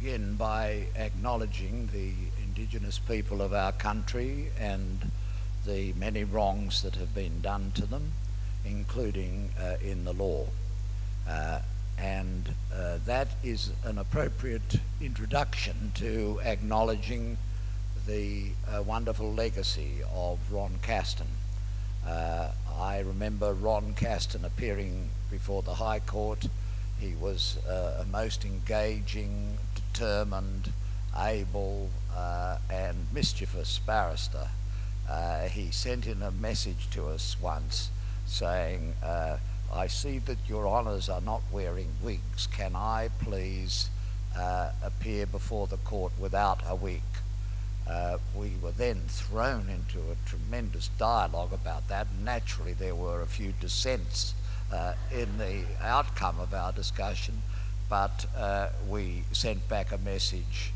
begin by acknowledging the Indigenous people of our country and the many wrongs that have been done to them, including in the law. That is an appropriate introduction to acknowledging the wonderful legacy of Ron Castan. I remember Ron Castan appearing before the High Court. He was a most engaging, determined, able and mischievous barrister. He sent in a message to us once saying, I see that your honours are not wearing wigs. Can I please appear before the court without a wig? We were then thrown into a tremendous dialogue about that. Naturally, there were a few dissents in the outcome of our discussion, but we sent back a message.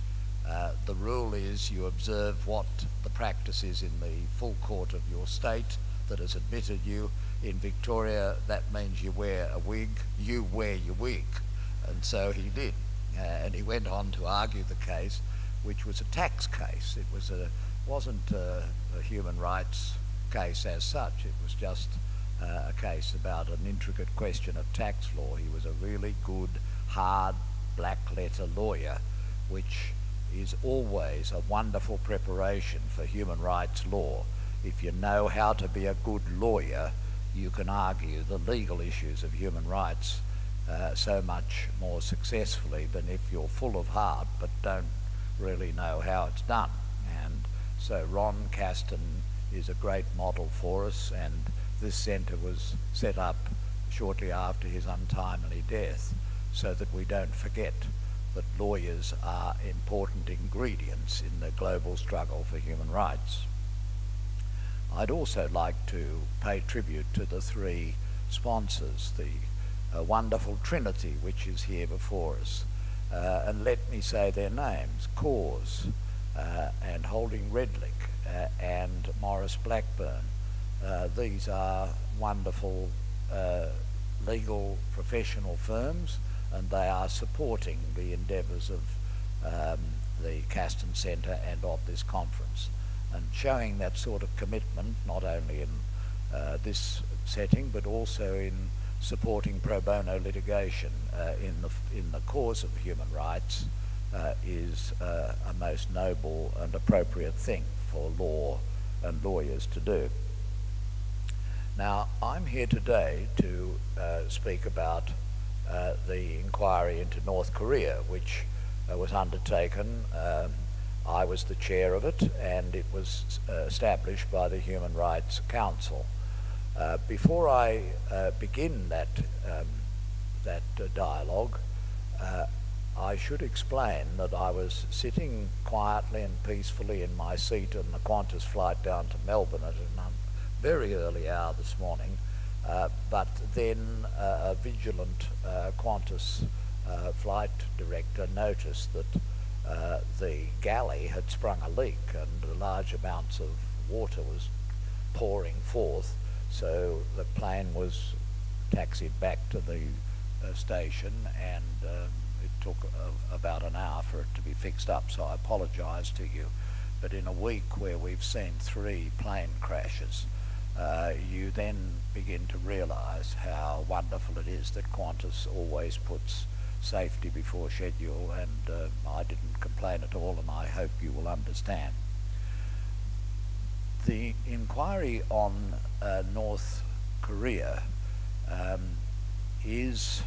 The rule is you observe what the practice is in the full court of your state that has admitted you. In Victoria, that means you wear a wig, you wear your wig. And so he did. And he went on to argue the case, which was a tax case. It wasn't a human rights case as such. It was just a case about an intricate question of tax law. He was a really good, hard, black letter lawyer, which is always a wonderful preparation for human rights law. If you know how to be a good lawyer, you can argue the legal issues of human rights so much more successfully than if you're full of heart but don't really know how it's done. And so Ron Castan is a great model for us, and this centre was set up shortly after his untimely death so that we don't forget that lawyers are important ingredients in the global struggle for human rights. I'd also like to pay tribute to the three sponsors, the wonderful trinity which is here before us. And let me say their names: Cause and Holding Redlich and Morris Blackburn. These are wonderful legal professional firms, and they are supporting the endeavours of the Castan Centre and of this conference, and showing that sort of commitment not only in this setting but also in supporting pro bono litigation in the cause of human rights is a most noble and appropriate thing for law and lawyers to do. Now, I'm here today to speak about the inquiry into North Korea, which was undertaken. I was the chair of it, and it was established by the Human Rights Council. Before I begin that dialogue, I should explain that I was sitting quietly and peacefully in my seat on the Qantas flight down to Melbourne at a very early hour this morning, but then a vigilant Qantas flight director noticed that the galley had sprung a leak and large amounts of water was pouring forth. So the plane was taxied back to the station, and it took about an hour for it to be fixed up, so I apologise to you. But in a week where we've seen 3 plane crashes, you then begin to realise how wonderful it is that Qantas always puts safety before schedule, and I didn't complain at all, and I hope you will understand. The inquiry on North Korea is,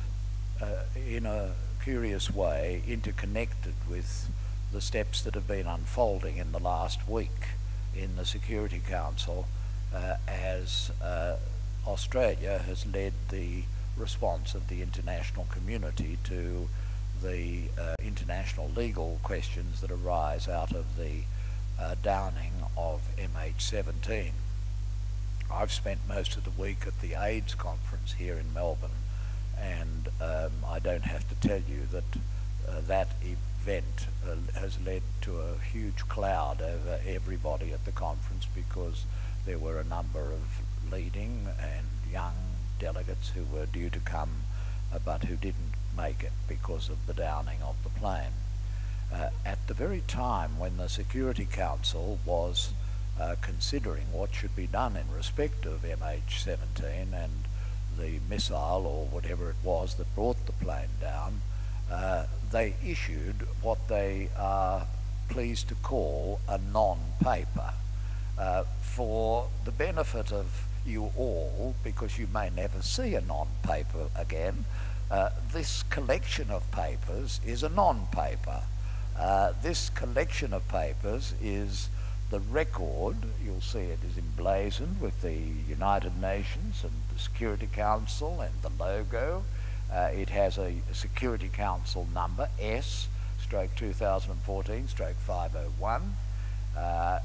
in a curious way, interconnected with the steps that have been unfolding in the last week in the Security Council as Australia has led the response of the international community to the international legal questions that arise out of the downing of MH17. I've spent most of the week at the AIDS conference here in Melbourne, and I don't have to tell you that that event has led to a huge cloud over everybody at the conference, because there were a number of leading and young delegates who were due to come but who didn't make it because of the downing of the plane. at the very time when the Security Council was considering what should be done in respect of MH17 and the missile or whatever it was that brought the plane down, they issued what they are pleased to call a non-paper. For the benefit of you all, because you may never see a non-paper again, this collection of papers is a non-paper. This collection of papers is the record. You'll see it is emblazoned with the United Nations and the Security Council and the logo. It has a Security Council number, S/2014/501.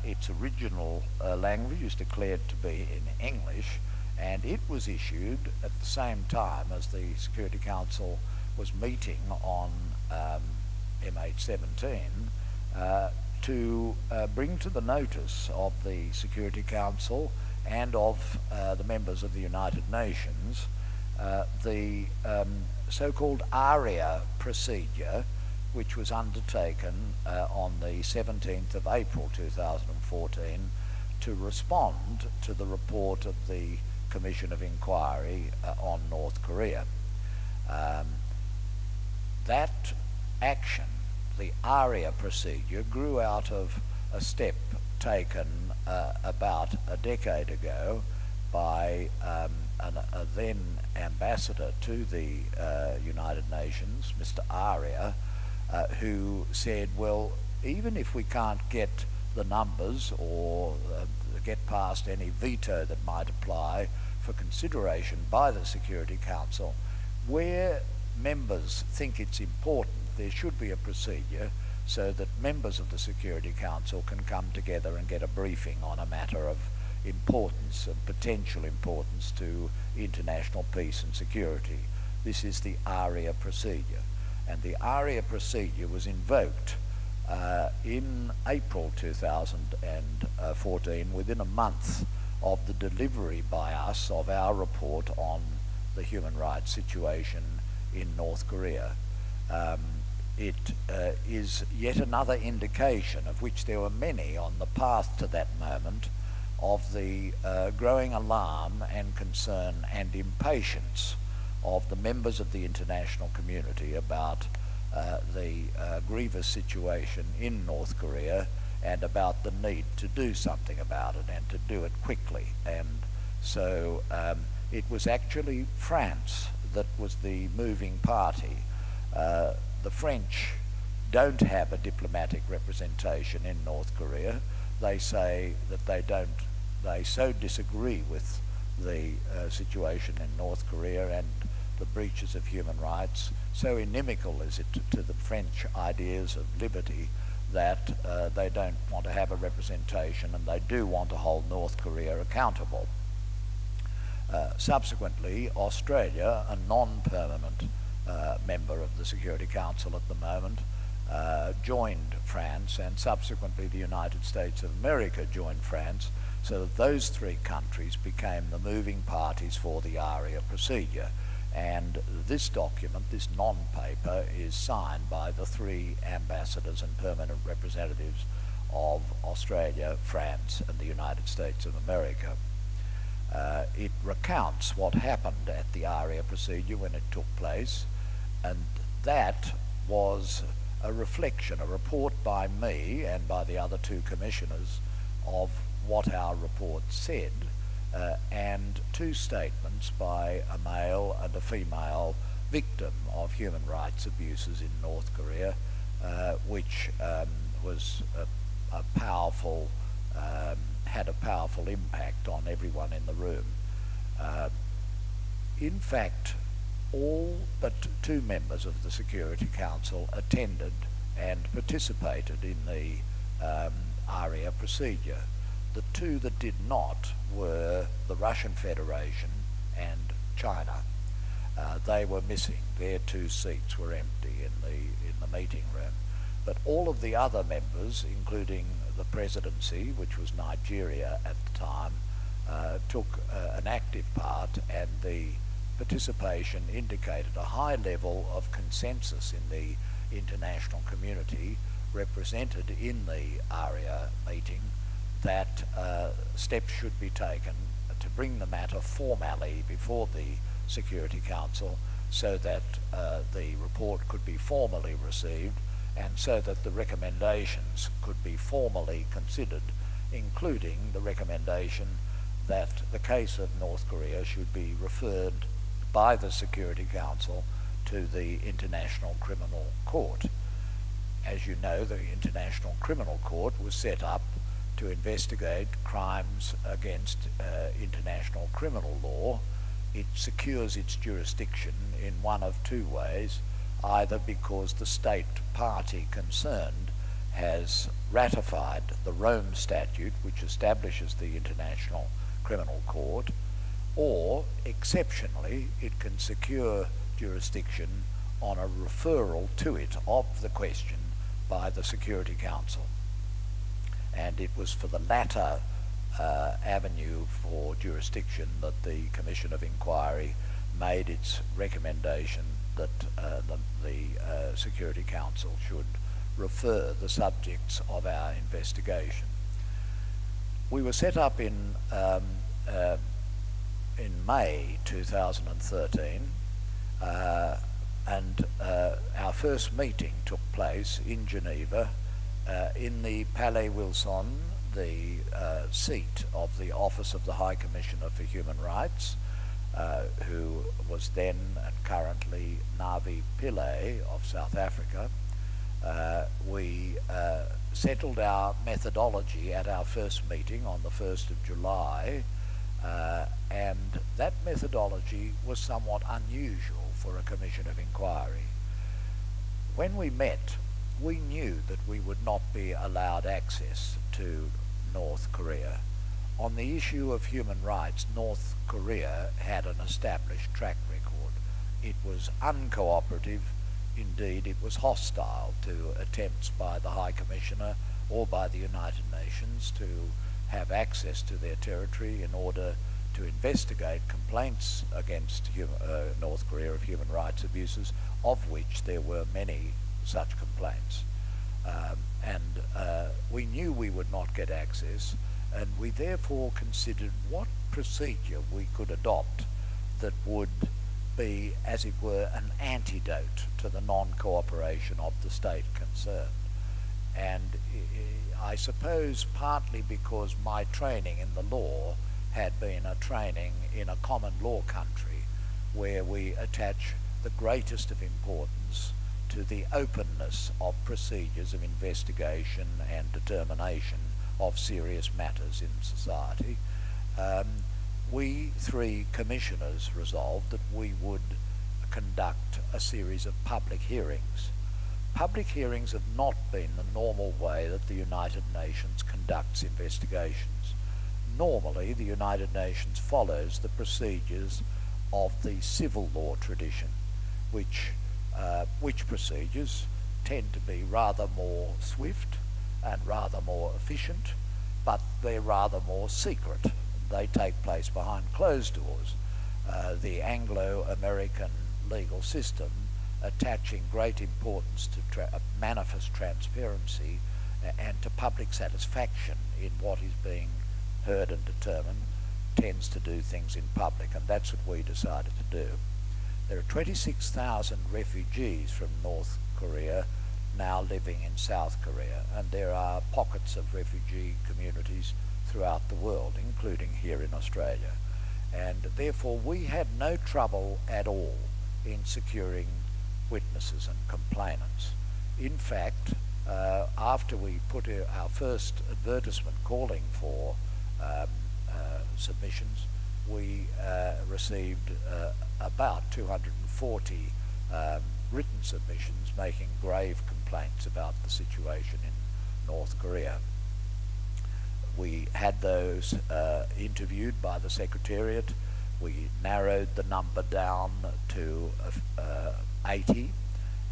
Its original language is declared to be in English, and it was issued at the same time as the Security Council was meeting on MH17 to bring to the notice of the Security Council and of the members of the United Nations the so-called Aria procedure, which was undertaken on the 17th of April 2014 to respond to the report of the Commission of Inquiry on North Korea. That action, the Aria procedure, grew out of a step taken about a decade ago by a then ambassador to the United Nations, Mr. Aria, who said, well, even if we can't get the numbers or get past any veto that might apply for consideration by the Security Council, where members think it's important, there should be a procedure so that members of the Security Council can come together and get a briefing on a matter of importance and potential importance to international peace and security. This is the Aria procedure. And the Aria procedure was invoked in April 2014, within a month of the delivery by us of our report on the human rights situation in North Korea. It is yet another indication, of which there were many on the path to that moment, of the growing alarm and concern and impatience of the members of the international community about the grievous situation in North Korea and about the need to do something about it and to do it quickly. And so it was actually France that was the moving party. The French don't have a diplomatic representation in North Korea. They say that they so disagree with the situation in North Korea and the breaches of human rights, so inimical is it to the French ideas of liberty, that they don't want to have a representation, and they do want to hold North Korea accountable. Subsequently, Australia, a non-permanent member of the Security Council at the moment, joined France, and subsequently the United States of America joined France, so that those three countries became the moving parties for the Aria procedure. And this document, this non-paper, is signed by the three ambassadors and permanent representatives of Australia, France, and the United States of America. It recounts what happened at the Aria procedure when it took place, and that was a reflection, a report by me and by the other two commissioners of what our report said, and two statements by a male and a female victim of human rights abuses in North Korea, which was a powerful, had a powerful impact on everyone in the room. In fact, all but two members of the Security Council attended and participated in the Aria procedure. The two that did not were the Russian Federation and China. They were missing. Their two seats were empty in the meeting room. But all of the other members, including the presidency, which was Nigeria at the time, took an active part, and the participation indicated a high level of consensus in the international community represented in the Aria meeting that steps should be taken to bring the matter formally before the Security Council so that the report could be formally received and so that the recommendations could be formally considered, including the recommendation that the case of North Korea should be referred by the Security Council to the International Criminal Court. As you know, the International Criminal Court was set up to investigate crimes against international criminal law. It secures its jurisdiction in one of two ways, either because the state party concerned has ratified the Rome Statute, which establishes the International Criminal Court, or, exceptionally, it can secure jurisdiction on a referral to it of the question by the Security Council. And it was for the latter avenue for jurisdiction that the Commission of Inquiry made its recommendation that the Security Council should refer the subjects of our investigation. We were set up in May 2013, and our first meeting took place in Geneva in the Palais Wilson, the seat of the Office of the High Commissioner for Human Rights, who was then and currently Navi Pillay of South Africa. We settled our methodology at our first meeting on the 1st of July, and that methodology was somewhat unusual for a Commission of Inquiry. When we met, we knew that we would not be allowed access to North Korea. On the issue of human rights, North Korea had an established track record. It was uncooperative, indeed it was hostile to attempts by the High Commissioner or by the United Nations to have access to their territory in order to investigate complaints against North Korea of human rights abuses, of which there were many such complaints. We knew we would not get access, and we therefore considered what procedure we could adopt that would be, as it were, an antidote to the non-cooperation of the state concerned. And I suppose partly because my training in the law had been a training in a common law country where we attach the greatest of importance to the openness of procedures of investigation and determination of serious matters in society, we three commissioners resolved that we would conduct a series of public hearings. Public hearings have not been the normal way that the United Nations conducts investigations. Normally, the United Nations follows the procedures of the civil law tradition, which procedures tend to be rather more swift and rather more efficient, but they're rather more secret. They take place behind closed doors. The Anglo-American legal system attaching great importance to manifest transparency and to public satisfaction in what is being heard and determined tends to do things in public, and that's what we decided to do. There are 26,000 refugees from North Korea now living in South Korea, and there are pockets of refugee communities throughout the world, including here in Australia. And therefore we had no trouble at all in securing witnesses and complainants. In fact, after we put our first advertisement calling for submissions, we received about 240 written submissions making grave complaints about the situation in North Korea. We had those interviewed by the Secretariat. We narrowed the number down to 80,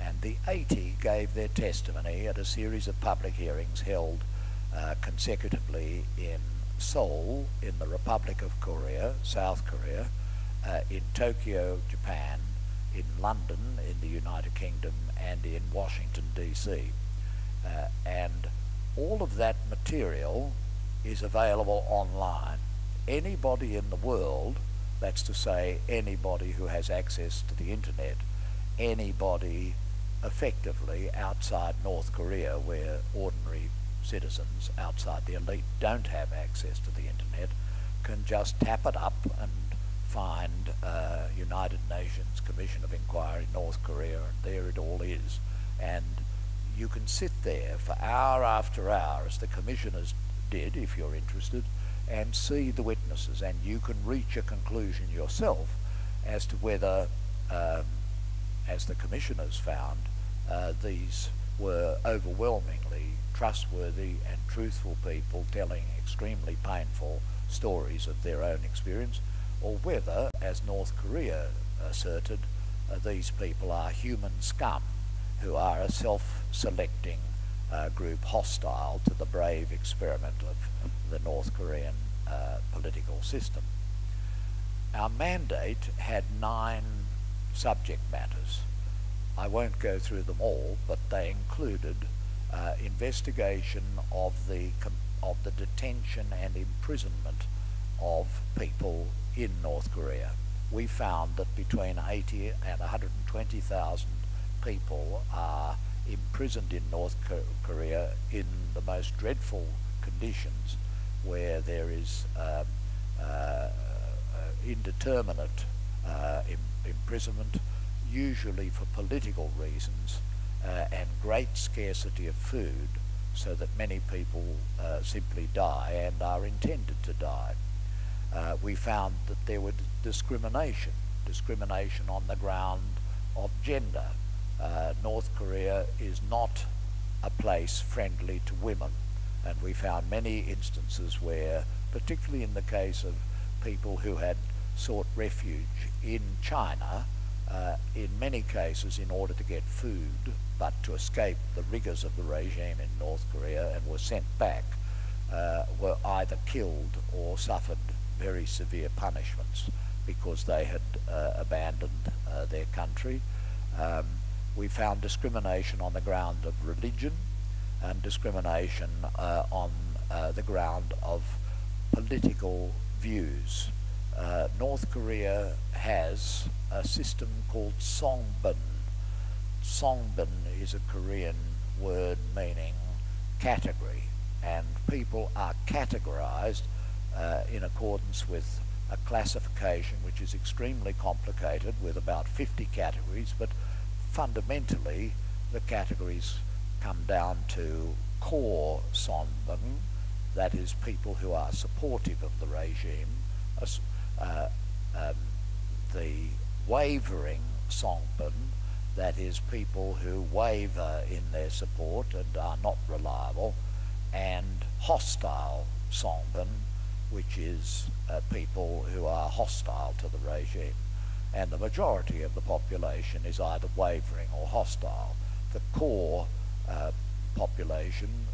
and the 80 gave their testimony at a series of public hearings held consecutively in Seoul, in the Republic of Korea, South Korea, in Tokyo, Japan, in London, in the United Kingdom, and in Washington, D.C. And all of that material is available online. Anybody in the world, that's to say anybody who has access to the internet, anybody effectively outside North Korea, where ordinary citizens outside the elite don't have access to the internet, can just tap it up and find United Nations Commission of Inquiry North Korea, and there it all is. And you can sit there for hour after hour, as the commissioners did, if you're interested, and see the witnesses, and you can reach a conclusion yourself as to whether, as the commissioners found, these were overwhelmingly trustworthy and truthful people telling extremely painful stories of their own experience, or whether, as North Korea asserted, these people are human scum who are a self-selecting group hostile to the brave experiment of the North Korean political system. Our mandate had 9 subject matters. I won't go through them all, but they included investigation of the detention and imprisonment of people in North Korea. We found that between 80 and 120,000 people are imprisoned in North Korea in the most dreadful conditions, where there is indeterminate imprisonment, usually for political reasons, and great scarcity of food, so that many people simply die and are intended to die. We found that there was discrimination on the ground of gender. North Korea is not a place friendly to women, and we found many instances where, particularly in the case of people who had sought refuge in China, in many cases in order to get food, but to escape the rigors of the regime in North Korea and were sent back, were either killed or suffered very severe punishments because they had abandoned their country. We found discrimination on the ground of religion and discrimination on the ground of political views. North Korea has a system called songbun. Songbun is a Korean word meaning category, and people are categorized in accordance with a classification which is extremely complicated, with about 50 categories, but fundamentally the categories come down to core songbun, that is people who are supportive of the regime, the wavering songbun, that is people who waver in their support and are not reliable, and hostile songbun, which is people who are hostile to the regime. And the majority of the population is either wavering or hostile. The core population,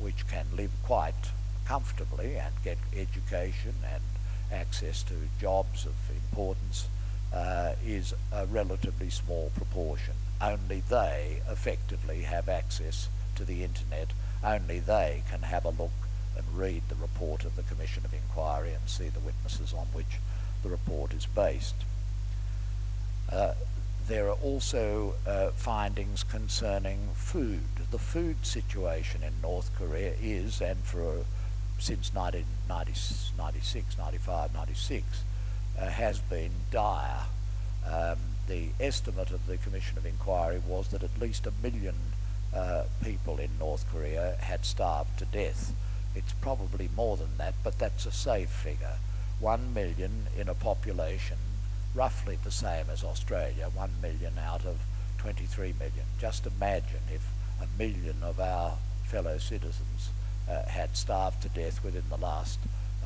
which can live quite comfortably and get education and access to jobs of importance, is a relatively small proportion. Only they effectively have access to the internet. Only they can have a look and read the report of the Commission of Inquiry and see the witnesses on which the report is based. There are also findings concerning food. The food situation in North Korea is, and since 1996, 95, 96, has been dire. The estimate of the Commission of Inquiry was that at least 1 million people in North Korea had starved to death. It's probably more than that, but that's a safe figure. 1 million in a population roughly the same as Australia, 1 million out of 23 million. Just imagine if 1 million of our fellow citizens had starved to death within the last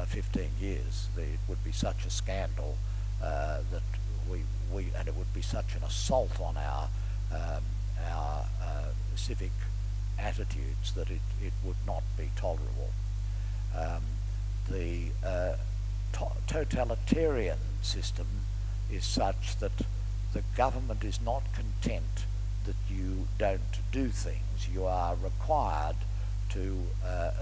15 years. It would be such a scandal that and it would be such an assault on our civic attitudes that it would not be tolerable. The totalitarian system is such that the government is not content that you don't do things. You are required to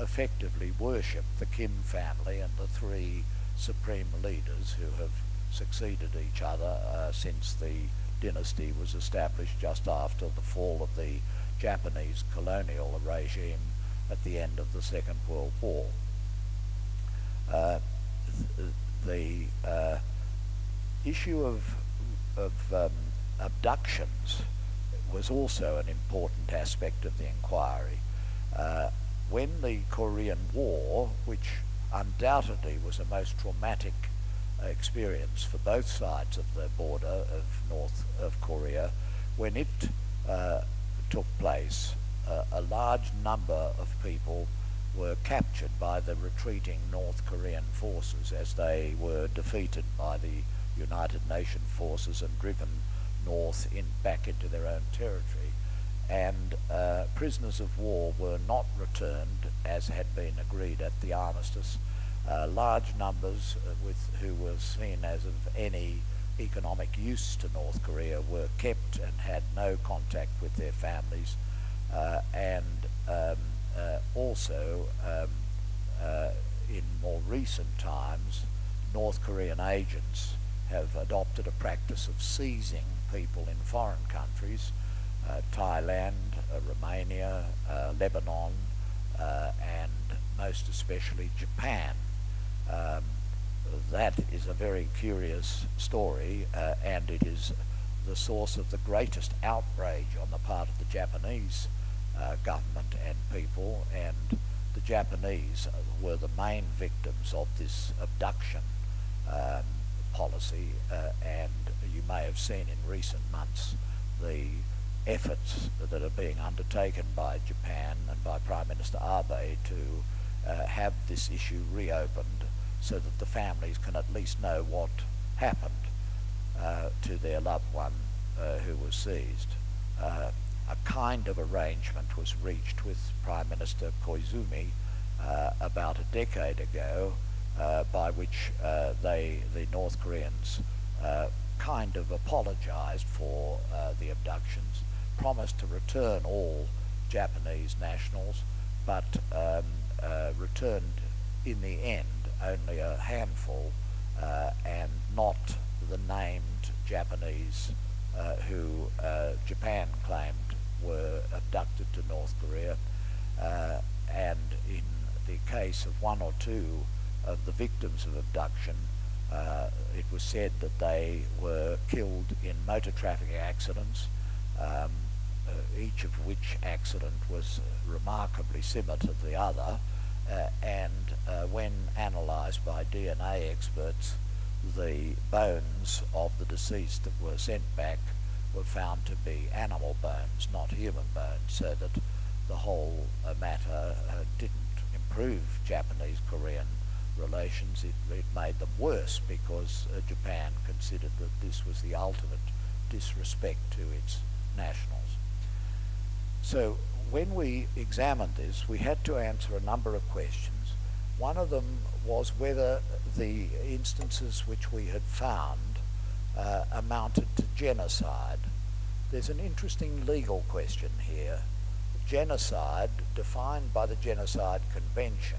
effectively worship the Kim family and the three supreme leaders who have succeeded each other since the dynasty was established just after the fall of the Japanese colonial regime at the end of the Second World War. The issue of abductions was also an important aspect of the inquiry. When the Korean War, which undoubtedly was a most traumatic experience for both sides of the border of North of Korea, when it took place, a large number of people were captured by the retreating North Korean forces as they were defeated by the United Nations forces and driven north back into their own territory. And prisoners of war were not returned as had been agreed at the armistice. Large numbers who were seen as of any economic use to North Korea were kept and had no contact with their families, also in more recent times, North Korean agents have adopted a practice of seizing people in foreign countries, Thailand, Romania, Lebanon, and most especially Japan. That is a very curious story, and it is the source of the greatest outrage on the part of the Japanese government and people, and the Japanese were the main victims of this abduction policy, and you may have seen in recent months the efforts that are being undertaken by Japan and by Prime Minister Abe to have this issue reopened so that the families can at least know what happened to their loved one who was seized. A kind of arrangement was reached with Prime Minister Koizumi about a decade ago, by which the North Koreans kind of apologized for the abductions, promised to return all Japanese nationals, but returned in the end only a handful, and not the named Japanese who Japan claimed were abducted to North Korea. And in the case of one or two of the victims of abduction, it was said that they were killed in motor traffic accidents, each of which accident was remarkably similar to the other, and when analysed by DNA experts, the bones of the deceased that were sent back were found to be animal bones, not human bones, so that the whole matter didn't improve Japanese-Korean relations. It made them worse, because Japan considered that this was the ultimate disrespect to its nationals. So when we examined this, we had to answer a number of questions. One of them was whether the instances which we had found amounted to genocide. There's an interesting legal question here. Genocide, defined by the Genocide Convention,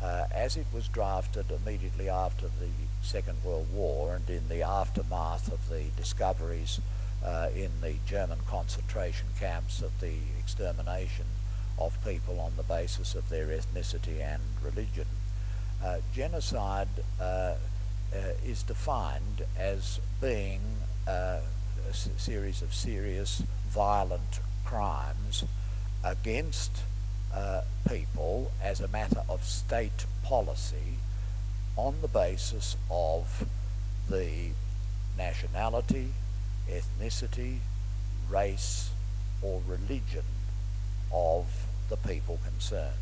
as it was drafted immediately after the Second World War and in the aftermath of the discoveries in the German concentration camps of the extermination of people on the basis of their ethnicity and religion. Genocide is defined as being a series of serious violent crimes against people as a matter of state policy on the basis of the nationality, ethnicity, race, or religion of the people concerned.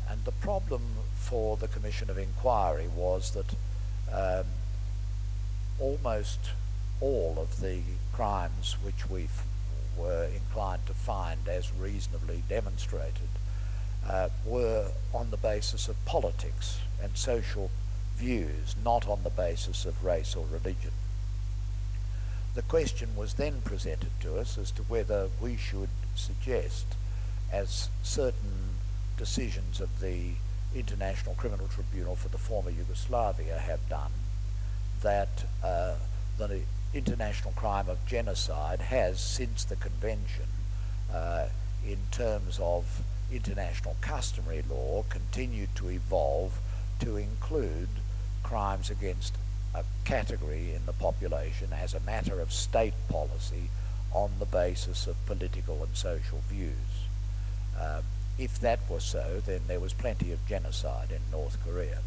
And the problem for the Commission of Inquiry was that almost all of the crimes which we were inclined to find as reasonably demonstrated were on the basis of politics and social views, not on the basis of race or religion. The question was then presented to us as to whether we should suggest, as certain decisions of the International Criminal Tribunal for the former Yugoslavia have done, that the international crime of genocide has, since the convention, in terms of international customary law, continued to evolve to include crimes against a category in the population as a matter of state policy on the basis of political and social views. If that was so, then there was plenty of genocide in North Korea.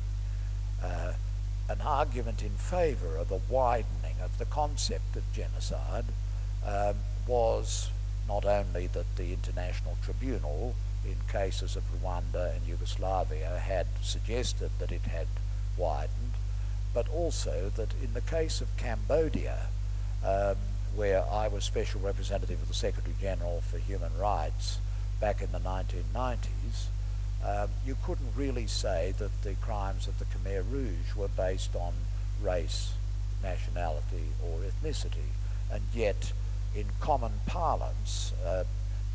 An argument in favour of a widening of the concept of genocide was not only that the International Tribunal, in cases of Rwanda and Yugoslavia, had suggested that it had widened, but also that in the case of Cambodia, where I was Special Representative of the Secretary General for Human Rights back in the 1990s, you couldn't really say that the crimes of the Khmer Rouge were based on race, nationality, or ethnicity, and yet in common parlance,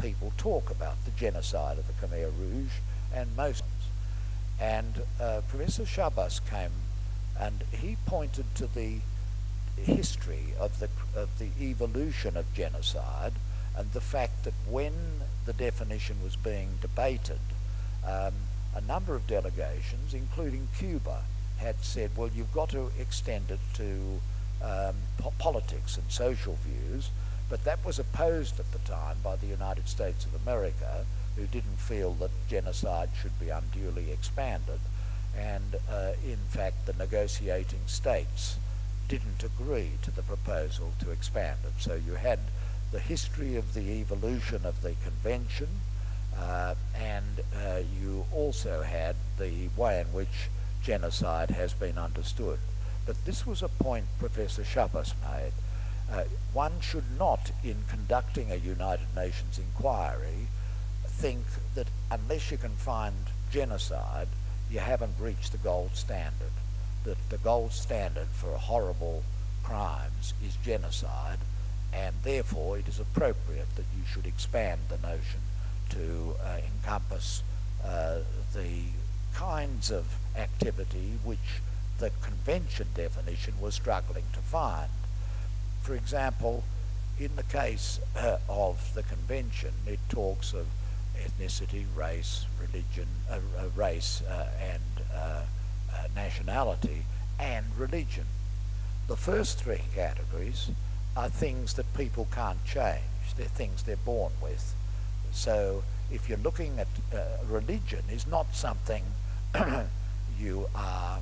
people talk about the genocide of the Khmer Rouge and most. And Professor Shabas came and he pointed to the history of the evolution of genocide and the fact that when the definition was being debated, a number of delegations, including Cuba, had said, well, you've got to extend it to politics and social views, but that was opposed at the time by the United States of America, who didn't feel that genocide should be unduly expanded. And in fact, the negotiating states didn't agree to the proposal to expand it. So you had the history of the evolution of the convention, and you also had the way in which genocide has been understood. But this was a point Professor Shabas made. One should not, in conducting a United Nations inquiry, think that unless you can find genocide, you haven't reached the gold standard. That the gold standard for horrible crimes is genocide, and therefore it is appropriate that you should expand the notion to encompass the kinds of activity which the convention definition was struggling to find. For example, in the case of the convention, it talks of ethnicity, race, religion, and nationality, and religion. The first three categories are things that people can't change. They're things they're born with. So if you're looking at religion, is not something you are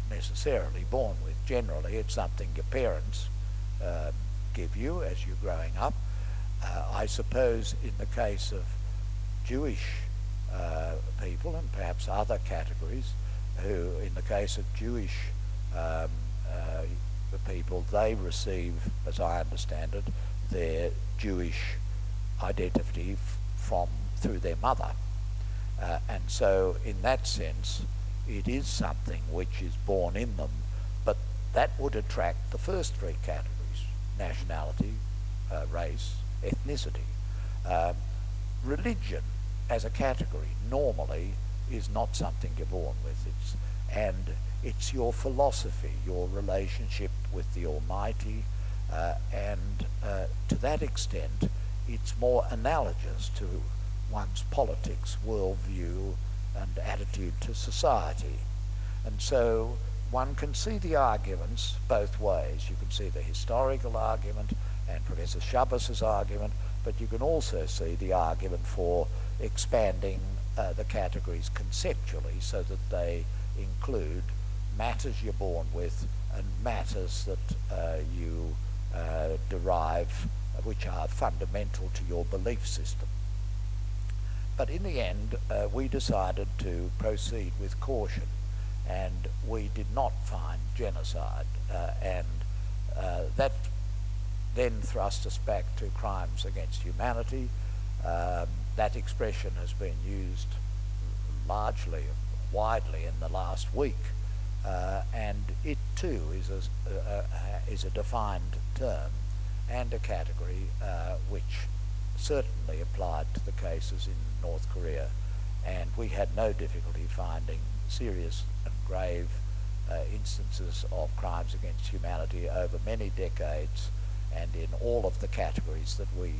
necessarily born with. Generally, it's something your parents give you as you're growing up. I suppose in the case of Jewish people and perhaps other categories, who in the case of Jewish people, they receive, as I understand it, their Jewish identity through their mother. And so in that sense, it is something which is born in them, but that would attract the first three categories: nationality, race, ethnicity. Religion as a category normally is not something you're born with. It's your philosophy, your relationship with the Almighty, and to that extent it's more analogous to one's politics, worldview, and attitude to society. And so one can see the arguments both ways. You can see the historical argument and Professor Shabas's argument, but you can also see the argument for expanding the categories conceptually so that they include matters you're born with and matters that you derive, which are fundamental to your belief system. But in the end, we decided to proceed with caution, and we did not find genocide, and that then thrust us back to crimes against humanity. That expression has been used largely, widely in the last week, and it too is a defined term. and a category which certainly applied to the cases in North Korea, and we had no difficulty finding serious and grave instances of crimes against humanity over many decades and in all of the categories that we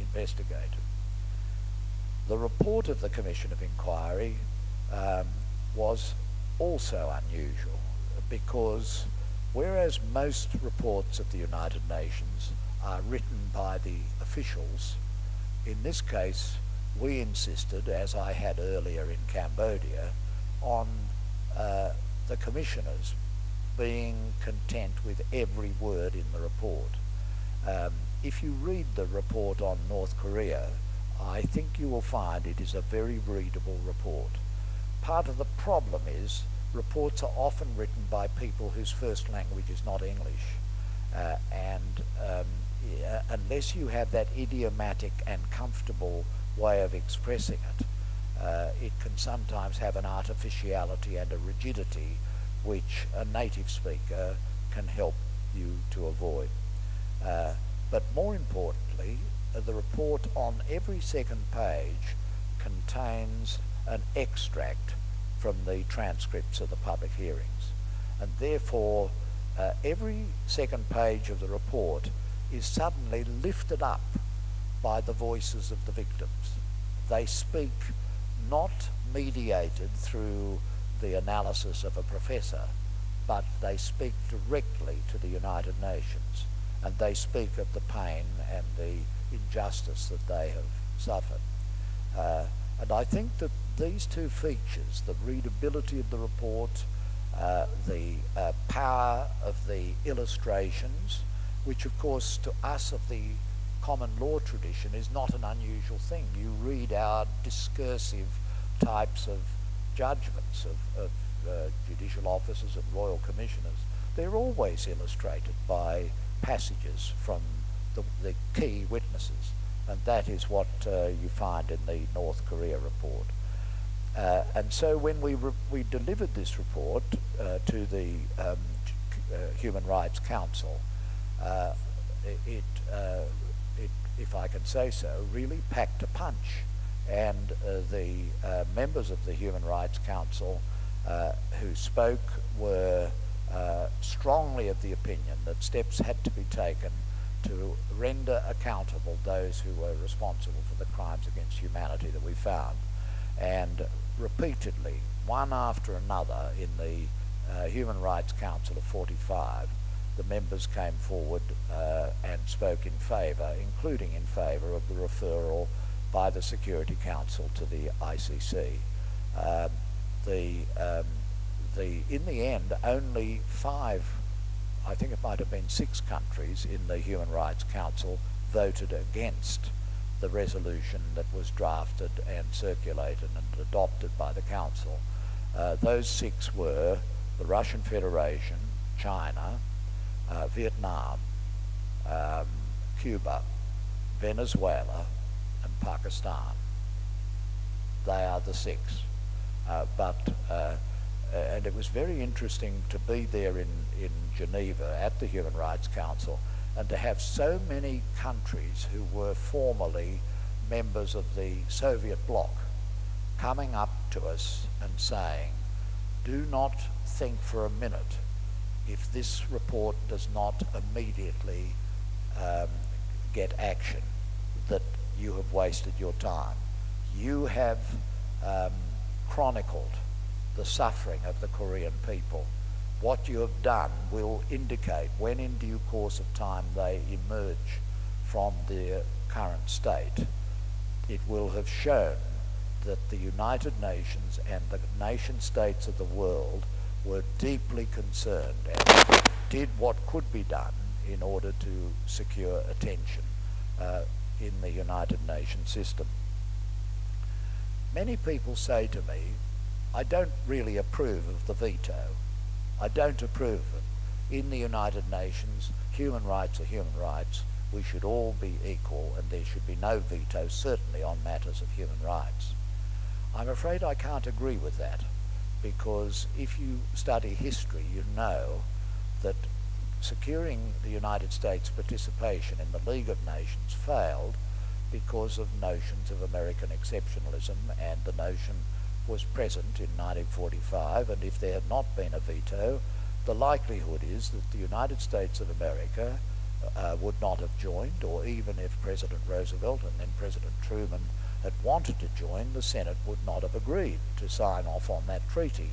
investigated. The report of the Commission of Inquiry was also unusual because whereas most reports of the United Nations are written by the officials, in this case we insisted, as I had earlier in Cambodia, on the commissioners being content with every word in the report. If you read the report on North Korea, I think you will find it is a very readable report. Part of the problem is reports are often written by people whose first language is not English, and unless you have that idiomatic and comfortable way of expressing it, it can sometimes have an artificiality and a rigidity which a native speaker can help you to avoid. But more importantly, the report on every second page contains an extract from the transcripts of the public hearings, and therefore every second page of the report is suddenly lifted up by the voices of the victims. They speak not mediated through the analysis of a professor, but they speak directly to the United Nations, and they speak of the pain and the injustice that they have suffered. And I think that these two features, the readability of the report, the power of the illustrations, which of course to us of the common law tradition is not an unusual thing. You read our discursive types of judgments of judicial officers and royal commissioners. They're always illustrated by passages from the key witnesses, and that is what you find in the North Korea report. And so when we delivered this report to the Human Rights Council, it, if I can say so, really packed a punch. And the members of the Human Rights Council who spoke were strongly of the opinion that steps had to be taken to render accountable those who were responsible for the crimes against humanity that we found. And repeatedly, one after another, in the Human Rights Council of 45, the members came forward and spoke in favour, including in favour of the referral by the Security Council to the ICC. In the end, only 5, I think it might have been 6 countries in the Human Rights Council voted against the resolution that was drafted and circulated and adopted by the Council. Those 6 were the Russian Federation, China, Vietnam, Cuba, Venezuela, and Pakistan. They are the 6. And it was very interesting to be there in Geneva at the Human Rights Council and to have so many countries who were formerly members of the Soviet bloc coming up to us and saying, do not think for a minute, if this report does not immediately get action, that you have wasted your time. You have chronicled the suffering of the Korean people. What you have done will indicate when in due course of time they emerge from their current state, it will have shown that the United Nations and the nation states of the world were deeply concerned and did what could be done in order to secure attention in the United Nations system. Many people say to me, I don't really approve of the veto. I don't approve of it. In the United Nations, human rights are human rights. We should all be equal and there should be no veto, certainly on matters of human rights. I'm afraid I can't agree with that, because if you study history, you know that securing the United States participation in the League of Nations failed because of notions of American exceptionalism, and the notion was present in 1945, and if there had not been a veto, the likelihood is that the United States of America would not have joined, or even if President Roosevelt and then President Truman had wanted to join, the Senate would not have agreed to sign off on that treaty.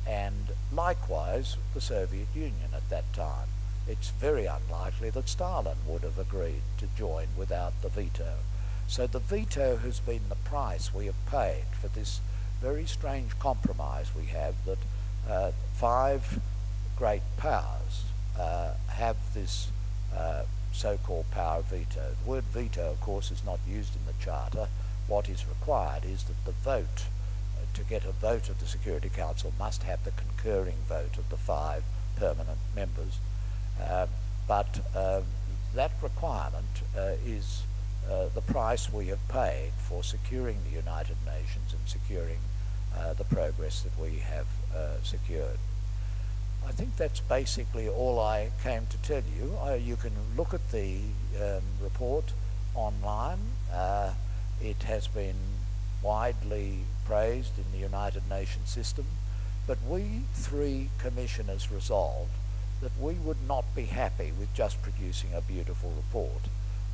And likewise, the Soviet Union at that time. It's very unlikely that Stalin would have agreed to join without the veto. So the veto has been the price we have paid for this very strange compromise we have, that 5 great powers have this so-called power of veto. The word veto, of course, is not used in the Charter. What is required is that the vote, to get a vote of the Security Council, must have the concurring vote of the 5 permanent members. But that requirement is the price we have paid for securing the United Nations and securing the progress that we have secured. I think that's basically all I came to tell you. You can look at the report online. It has been widely praised in the United Nations system, but we 3 commissioners resolved that we would not be happy with just producing a beautiful report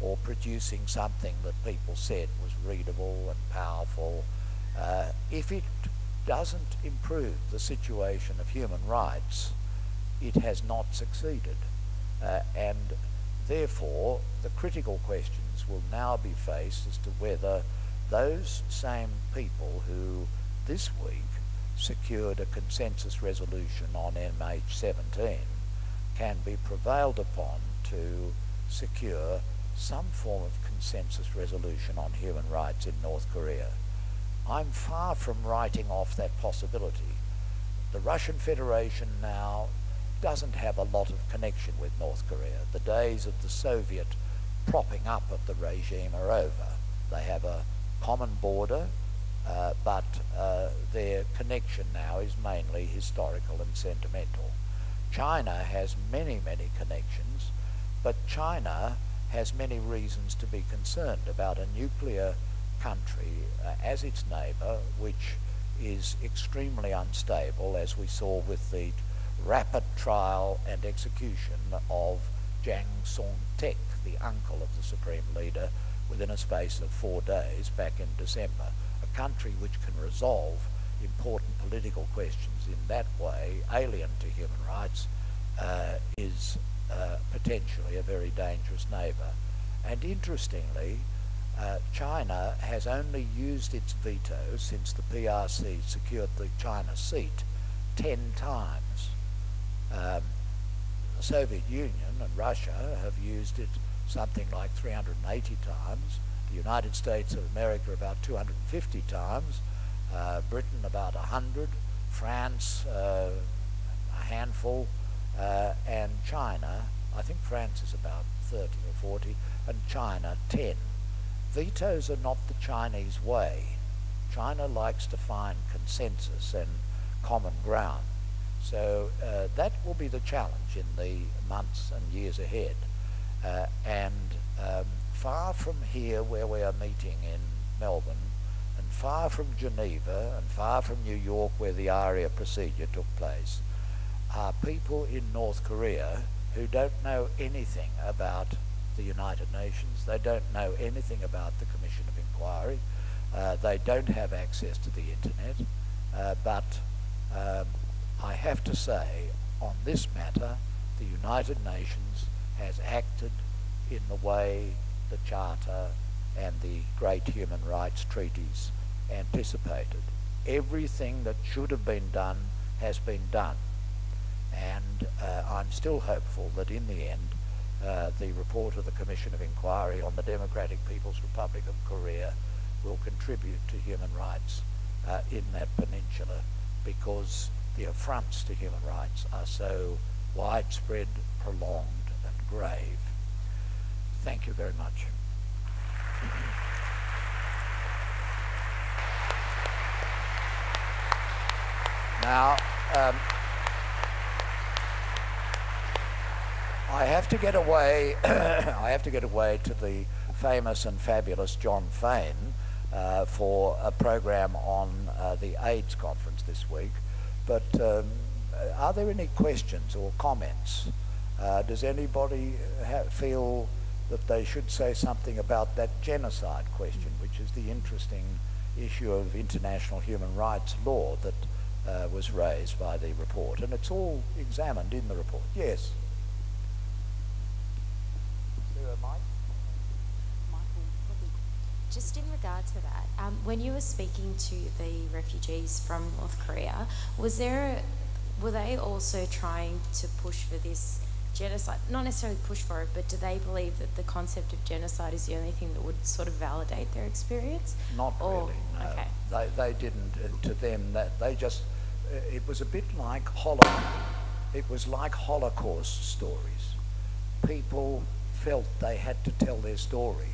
or producing something that people said was readable and powerful. If it doesn't improve the situation of human rights, it has not succeeded. And therefore, the critical questions will now be faced as to whether those same people who this week secured a consensus resolution on MH17 can be prevailed upon to secure some form of consensus resolution on human rights in North Korea. I'm far from writing off that possibility. The Russian Federation now doesn't have a lot of connection with North Korea. The days of the Soviet propping up of the regime are over. They have a common border, but their connection now is mainly historical and sentimental. China has many, many connections, but China has many reasons to be concerned about a nuclear country as its neighbour, which is extremely unstable, as we saw with the rapid trial and execution of Jang Song-tek, the uncle of the Supreme Leader, within a space of 4 days back in December. A country which can resolve important political questions in that way, alien to human rights, is potentially a very dangerous neighbour. And interestingly, China has only used its veto since the PRC secured the China seat 10 times. The Soviet Union and Russia have used it something like 380 times, the United States of America about 250 times, Britain about 100, France a handful, and China, I think France is about 30 or 40, and China 10. Vetoes are not the Chinese way. China likes to find consensus and common ground. So that will be the challenge in the months and years ahead. Far from here where we are meeting in Melbourne, and far from Geneva, and far from New York where the Aria procedure took place, are people in North Korea who don't know anything about the United Nations. They don't know anything about the Commission of Inquiry. They don't have access to the internet. But I have to say, on this matter, the United Nations has acted in the way the Charter and the great human rights treaties anticipated. Everything that should have been done has been done. And I'm still hopeful that in the end, the report of the Commission of Inquiry on the Democratic People's Republic of Korea will contribute to human rights in that peninsula, because the affronts to human rights are so widespread, prolonged, and grave. Thank you very much. Now, I have to get away. I have to get away to the famous and fabulous John Fain for a program on the AIDS conference this week. But are there any questions or comments? Does anybody feel that they should say something about that genocide question, which is the interesting issue of international human rights law that was raised by the report, and it's all examined in the report. Yes. Is there a mic? Michael, probably. Just in regard to that, when you were speaking to the refugees from North Korea, were they also trying to push for this genocide? Not necessarily push for it, but do they believe that the concept of genocide is the only thing that would sort of validate their experience? Not really, no. Okay. They didn't. To them, that they just, it was a bit like it was like Holocaust stories. People felt they had to tell their story.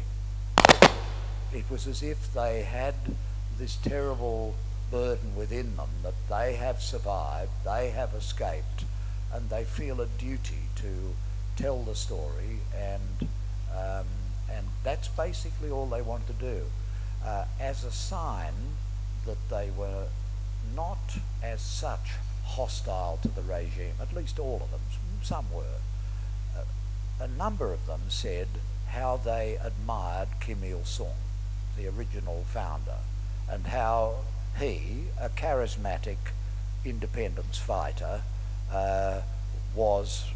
It was as if they had this terrible burden within them that they have survived, they have escaped, and they feel a duty to tell the story, and that's basically all they want to do, as a sign that they were not as such hostile to the regime, at least all of them. Some were. A number of them said how they admired Kim Il-sung, the original founder, and how he, a charismatic independence fighter, was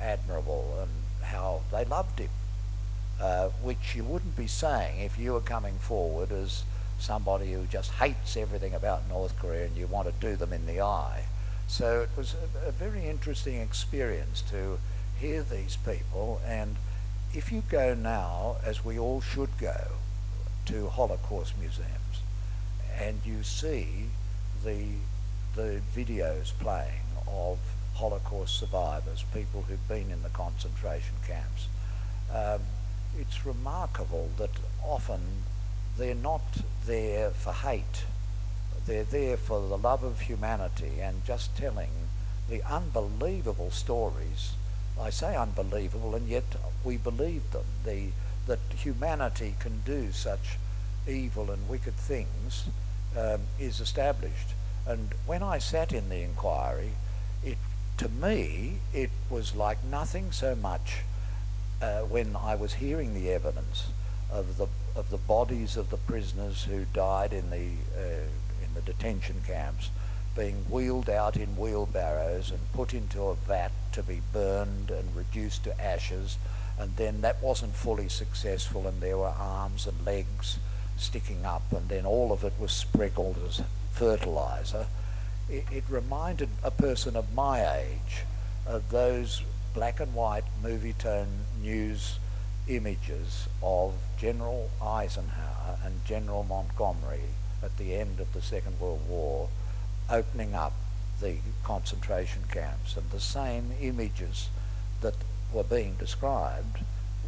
admirable, and how they loved him, which you wouldn't be saying if you were coming forward as somebody who just hates everything about North Korea and you want to do them in the eye. So it was a very interesting experience to hear these people, and if you go now, as we all should go, to Holocaust museums, and you see the videos playing of Holocaust survivors, people who've been in the concentration camps, it's remarkable that often they're not there for hate. They're there for the love of humanity and just telling the unbelievable stories. I say unbelievable, and yet we believe them. That humanity can do such evil and wicked things is established. And when I sat in the inquiry, to me, it was like nothing so much when I was hearing the evidence of the bodies of the prisoners who died in the detention camps, being wheeled out in wheelbarrows and put into a vat to be burned and reduced to ashes, and then that wasn't fully successful, and there were arms and legs sticking up, and then all of it was sprinkled as fertilizer. It reminded a person of my age of those black and white movie tone news images of General Eisenhower and General Montgomery at the end of the Second World War opening up the concentration camps, and the same images that were being described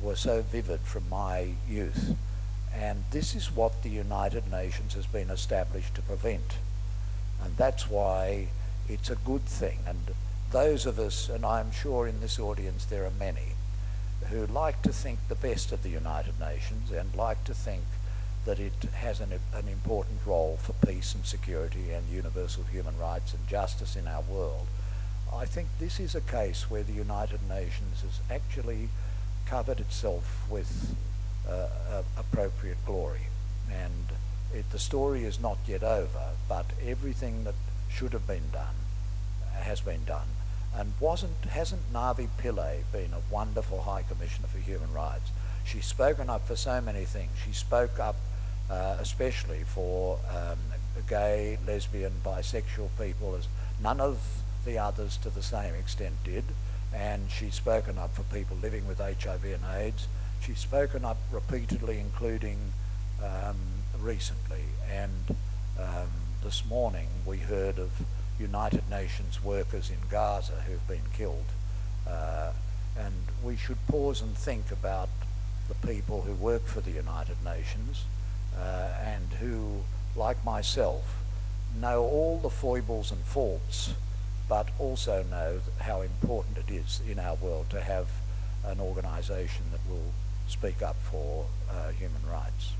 were so vivid from my youth. And this is what the United Nations has been established to prevent. And that's why it's a good thing. And those of us, and I'm sure in this audience there are many, who like to think the best of the United Nations and like to think that it has an important role for peace and security and universal human rights and justice in our world, I think this is a case where the United Nations has actually covered itself with appropriate glory. And the story is not yet over, but everything that should have been done has been done. And hasn't Navi Pillay been a wonderful High Commissioner for Human Rights? She's spoken up for so many things. She spoke up especially for gay, lesbian, bisexual people, as none of the others to the same extent did. And she's spoken up for people living with HIV and AIDS. She's spoken up repeatedly, including recently. And this morning we heard of United Nations workers in Gaza who've been killed. And we should pause and think about the people who work for the United Nations and who, like myself, know all the foibles and faults, but also know how important it is in our world to have an organisation that will speak up for human rights.